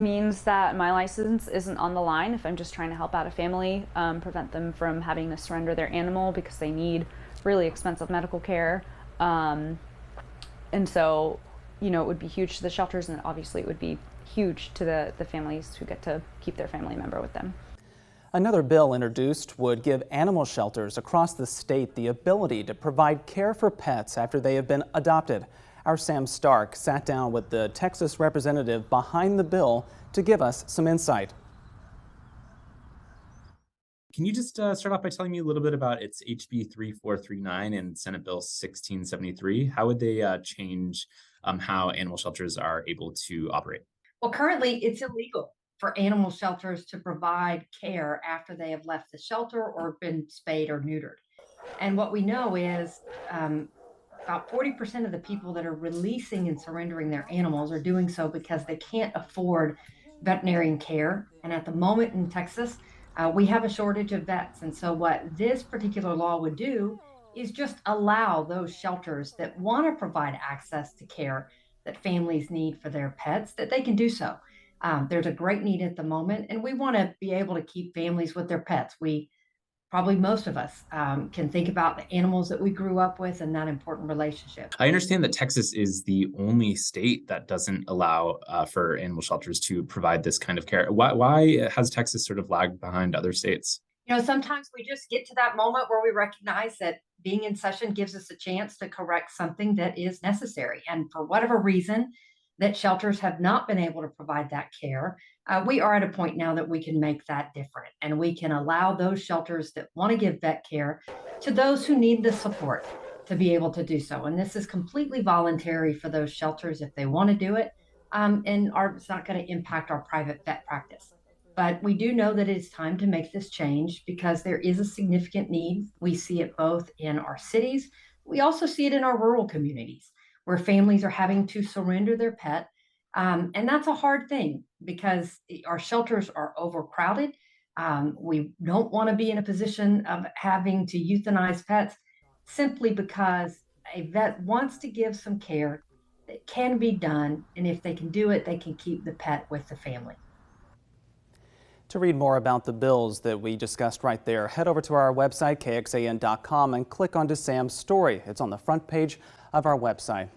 Means that my license isn't on the line if I'm just trying to help out a family, prevent them from having to surrender their animal because they need really expensive medical care. Um, and so, it would be huge to the shelters, and obviously it would be huge to the families who get to keep their family member with them. Another bill introduced would give animal shelters across the state the ability to provide care for pets after they have been adopted. Our Sam Stark sat down with the Texas representative behind the bill to give us some insight. Can you just start off by telling me a little bit about its HB 3439 and Senate Bill 1673? How would they change how animal shelters are able to operate? Well, currently it's illegal for animal shelters to provide care after they have left the shelter or been spayed or neutered. And what we know is about 40% of the people that are releasing and surrendering their animals are doing so because they can't afford veterinarian care. And at the moment in Texas, we have a shortage of vets. And so, what this particular law would do is just allow those shelters that want to provide access to care that families need for their pets that they can do so. There's a great need at the moment, and we want to be able to keep families with their pets. We probably most of us can think about the animals that we grew up with and that important relationship. I understand that Texas is the only state that doesn't allow for animal shelters to provide this kind of care. Why has Texas sort of lagged behind other states? Sometimes we just get to that moment where we recognize that being in session gives us a chance to correct something that is necessary. And for whatever reason, that shelters have not been able to provide that care, we are at a point now that we can make that different. And we can allow those shelters that want to give vet care to those who need the support to be able to do so. And this is completely voluntary for those shelters if they want to do it. It's not going to impact our private vet practice. But we do know that it is time to make this change because there is a significant need. We see it both in our cities. We also see it in our rural communities where families are having to surrender their pet. And that's a hard thing because our shelters are overcrowded. We don't want to be in a position of having to euthanize pets simply because a vet wants to give some care that can be done. And if they can do it, they can keep the pet with the family. To read more about the bills that we discussed right there, head over to our website, kxan.com, and click onto Sam's story. It's on the front page of our website.